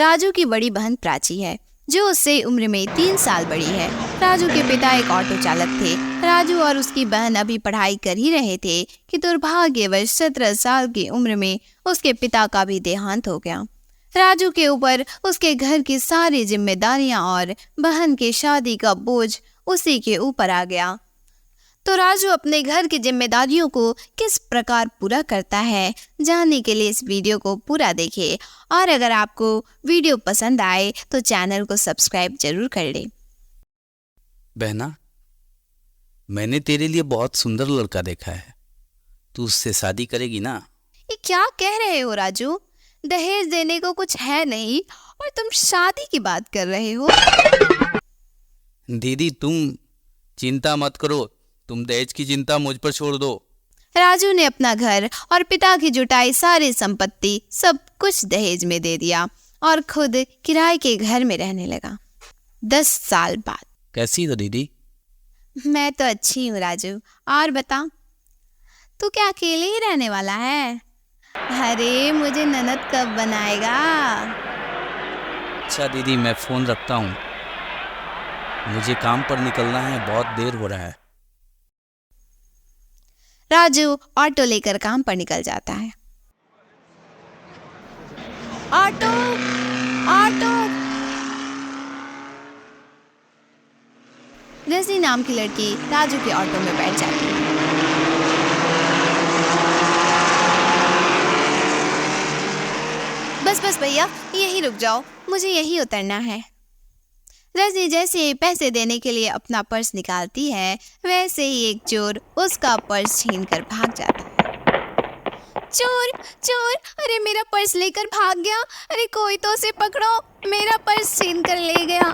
राजू की बड़ी बहन प्राची है, जो उससे उम्र में 3 साल बड़ी है। राजू के पिता एक ऑटो चालक थे। राजू और उसकी बहन अभी पढ़ाई कर ही रहे थे कि दुर्भाग्यवश 17 साल की उम्र में उसके पिता का भी देहांत हो गया। राजू के ऊपर उसके घर की सारी जिम्मेदारियां और बहन की शादी का बोझ उसी के ऊपर आ गया। तो राजू अपने घर की जिम्मेदारियों को किस प्रकार पूरा करता है, जानने के लिए इस वीडियो को पूरा देखिए। और अगर आपको वीडियो पसंद आए तो चैनल को सब्सक्राइब जरूर कर ले। बहना, मैंने तेरे लिए बहुत सुंदर लड़का देखा है। तू उससे शादी करेगी ना? ये क्या कह रहे हो राजू? दहेज देने को कुछ है नहीं और तुम शादी की बात कर रहे हो। दीदी, तुम चिंता मत करो। तुम दहेज की चिंता मुझ पर छोड़ दो। राजू ने अपना घर और पिता की जुटाई सारी संपत्ति सब कुछ दहेज में दे दिया और खुद किराए के घर में रहने लगा। 10 साल बाद। कैसी हो दीदी? मैं तो अच्छी हूँ राजू। और बता, तू क्या अकेले ही रहने वाला है? अरे मुझे ननद कब बनाएगा? अच्छा दीदी, मैं फ़ोन रखता हूँ। मुझे काम पर निकलना है, बहुत देर हो रहा है। राजू ऑटो लेकर काम पर निकल जाता है। Auto, auto. रजनी नाम की लड़की राजू के ऑटो में बैठ जाती है। बस भैया, यहीं रुक जाओ, मुझे यहीं उतरना है। रजनी जैसे पैसे देने के लिए अपना पर्स निकालती है, वैसे ही एक चोर उसका पर्स छीनकर भाग जाता है। चोर, चोर! अरे मेरा पर्स लेकर भाग गया। अरे कोई तो उसे पकड़ो, मेरा पर्स छीनकर ले गया।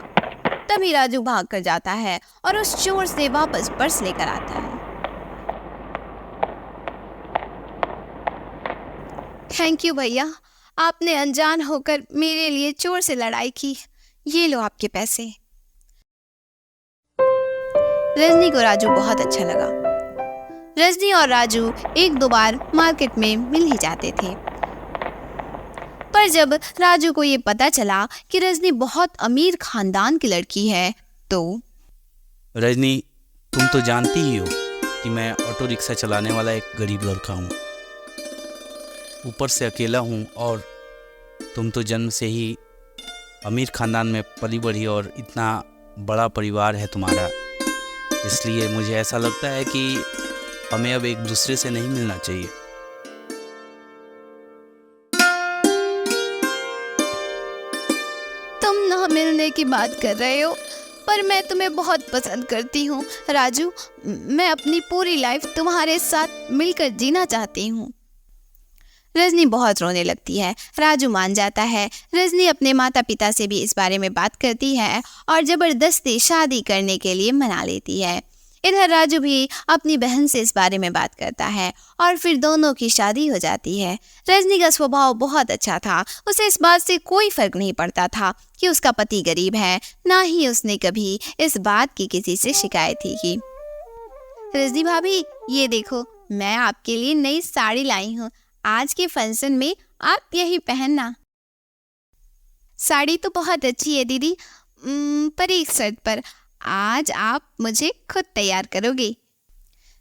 तभी राजू भाग कर जाता है और उस चोर से वापस पर्स लेकर आता है। थैंक यू भैया, आपने अनजान होकर मेरे लिए चोर से लड़ाई की। ये लो आपके पैसे। रजनी को राजू बहुत अच्छा लगा। रजनी और राजू 1-2 बार मार्केट में मिल ही जाते थे। पर जब राजू को ये पता चला कि रजनी बहुत अमीर खानदान की लड़की है तो... रजनी, तुम तो जानती ही हो कि मैं ऑटो रिक्शा चलाने वाला एक गरीब लड़का हूँ। ऊपर से अकेला हूँ और तुम तो जन्म से ही अमीर खानदान में पली बढ़ी और इतना बड़ा परिवार है तुम्हारा। इसलिए मुझे ऐसा लगता है कि हमें अब एक दूसरे से नहीं मिलना चाहिए। तुम ना मिलने की बात कर रहे हो, पर मैं तुम्हें बहुत पसंद करती हूँ राजू। मैं अपनी पूरी लाइफ तुम्हारे साथ मिलकर जीना चाहती हूँ। रजनी बहुत रोने लगती है। राजू मान जाता है। रजनी अपने माता पिता से भी इस बारे में बात करती है और जबरदस्ती शादी करने के लिए मना लेती है। इधर राजू भी अपनी बहन से इस बारे में बात करता है और फिर दोनों की शादी हो जाती है। रजनी का स्वभाव बहुत अच्छा था। उसे इस बात से कोई फर्क नहीं पड़ता था कि उसका पति गरीब है। ना ही उसने कभी इस बात की किसी से शिकायत ही की। रजनी भाभी, ये देखो, मैं आपके लिए नई साड़ी लाई हूँ। आज के फंक्शन में आप यही पहनना। साड़ी तो बहुत अच्छी है दीदी, पर एक शर्त पर। आज आप मुझे खुद तैयार करोगे।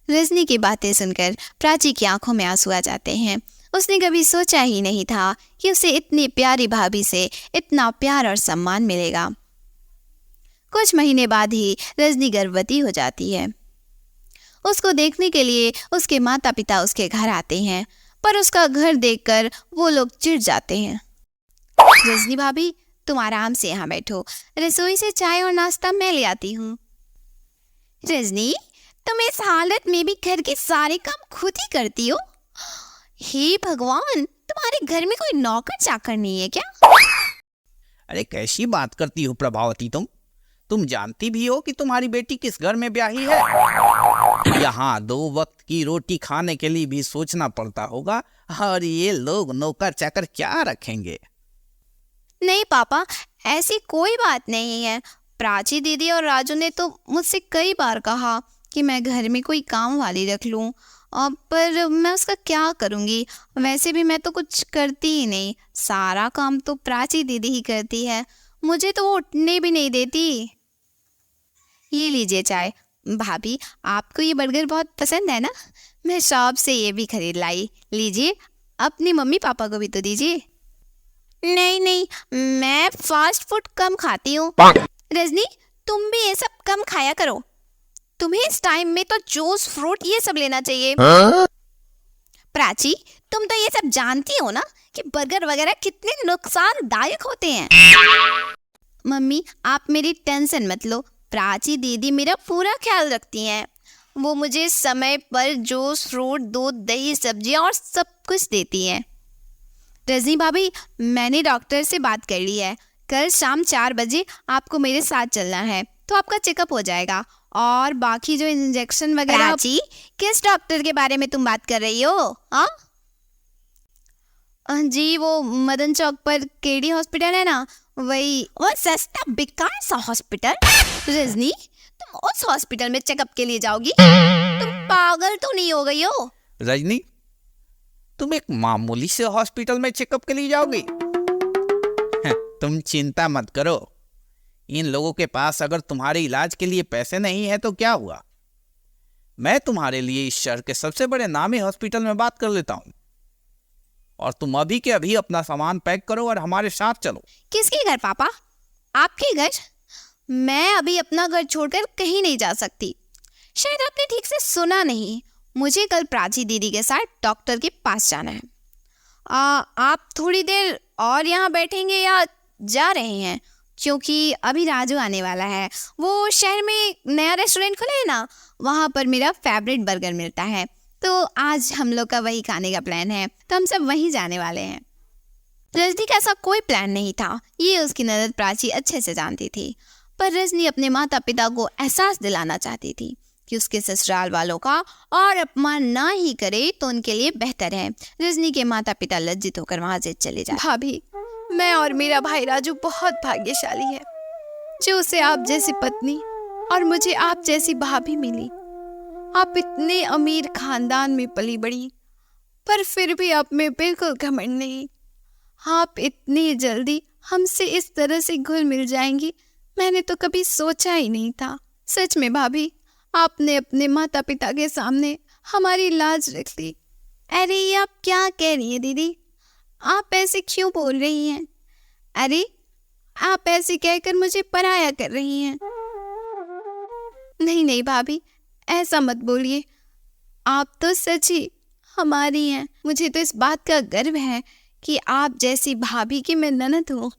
रजनी की बातें सुनकर प्राची की आंखों में आंसू आ जाते हैं। उसने कभी सोचा ही नहीं था कि उसे इतनी प्यारी भाभी से इतना प्यार और सम्मान मिलेगा। कुछ महीने बाद ही रजनी गर्भवती हो जाती है। उसको देखने के लिए उसके माता पिता उसके घर आते हैं, पर उसका घर देखकर वो लोग चिढ़ जाते हैं। रजनी भाभी, तुम आराम से यहाँ बैठो, रसोई से चाय और नाश्ता मैं ले आती हूँ। रजनी, तुम इस हालत में भी घर के सारे काम खुद ही करती हो? हे भगवान, तुम्हारे घर में कोई नौकर चाकर नहीं है क्या? अरे कैसी बात करती हो प्रभावती तुम जानती भी हो कि तुम्हारी बेटी किस घर में ब्याही है। यहाँ 2 वक्त की रोटी खाने के लिए भी सोचना पड़ता होगा, और ये लोग नौकर चाकर क्या रखेंगे? नहीं पापा, ऐसी कोई बात नहीं है। प्राची दीदी और राजू ने तो मुझसे कई बार कहा कि मैं घर में कोई काम वाली रख लूं, पर मैं उसका क्या करूँगी? वैसे भी मैं तो कुछ करती ही नहीं, सारा काम तो प्राची दीदी ही करती है, मुझे तो वो उठने भी नहीं देती। ये लीजिए चाय। भाभी, आपको ये बर्गर बहुत पसंद है ना? मैं शॉप से ये भी खरीद लाई, लीजिए, अपनी मम्मी पापा को भी तो दीजिए। नहीं नहीं, मैं फास्ट फूड कम खाती हूँ। रजनी, तुम भी ये सब कम खाया करो, तुम्हें इस टाइम में तो जूस फ्रूट ये सब लेना चाहिए। प्राची, तुम तो ये सब जानती हो ना कि बर्गर वगैरह कितने नुकसानदायक होते हैं। मम्मी, आप मेरी टेंशन मत लो, प्राची दीदी मेरा पूरा ख्याल रखती हैं, वो मुझे समय पर जूस फ्रूट दूध दही सब्जियां और सब कुछ देती हैं। रजनी भाभी, मैंने डॉक्टर से बात कर ली है, कल शाम 4 बजे आपको मेरे साथ चलना है, तो आपका चेकअप हो जाएगा, और बाकी जो इंजेक्शन वगैरह। प्राची, किस डॉक्टर के बारे में तुम बात कर रही हो? हाँ जी, वो मदन चौक पर केडी हॉस्पिटल है ना, वही। वो सस्ता बेकार सा हॉस्पिटल? रजनी, तुम उस हॉस्पिटल में चेकअप के लिए जाओगी? तुम पागल तो नहीं हो गई हो? रजनी, तुम एक मामूली से हॉस्पिटल में चेकअप के लिए जाओगी? तुम चिंता मत करो, इन लोगों के पास अगर तुम्हारे इलाज के लिए पैसे नहीं है तो क्या हुआ, मैं तुम्हारे लिए इस शहर के सबसे बड़े नामी हॉस्पिटल में बात कर लेता हूँ, और तुम अभी के अभी अपना सामान पैक करो और हमारे साथ चलो। किसके घर पापा? आपके घर? मैं अभी अपना घर छोड़कर कहीं नहीं जा सकती। शायद आपने ठीक से सुना नहीं, मुझे कल प्राची दीदी के साथ डॉक्टर के पास जाना है। आप थोड़ी देर और यहाँ बैठेंगे या जा रहे हैं? क्योंकि अभी राजू आने वाला है, वो शहर में नया रेस्टोरेंट खुला है ना, वहाँ पर मेरा फेवरेट बर्गर मिलता है, तो आज हम लोग का वही खाने का प्लान है, तो हम सब वहीं जाने वाले हैं। रजनी का ऐसा कोई प्लान नहीं था, ये उसकी ननद प्राची अच्छे से जानती थी, पर रजनी अपने माता पिता को एहसास दिलाना चाहती थी कि उसके ससुराल वालों का और अपमान ना ही करे तो उनके लिए बेहतर है। रजनी के माता पिता लज्जित होकर वहाँ से चले जाते। भाभी, मैं और मेरा भाई राजू बहुत भाग्यशाली है जो उसे आप जैसी पत्नी और मुझे आप जैसी भाभी मिली। आप इतने अमीर खानदान में पली बड़ी, पर फिर भी आप में बिल्कुल घमंड नहीं। आप इतनी जल्दी हमसे इस तरह से घुल मिल जाएंगी, मैंने तो कभी सोचा ही नहीं था। सच में भाभी, आपने अपने माता पिता के सामने हमारी लाज रख ली। अरे ये आप क्या कह रही हैं दीदी? आप ऐसे क्यों बोल रही हैं? अरे आप ऐसे कहकर मुझे पराया कर रही हैं। नहीं नहीं भाभी, ऐसा मत बोलिए, आप तो सच ही हमारी हैं। मुझे तो इस बात का गर्व है कि आप जैसी भाभी की मैं ननद हूँ।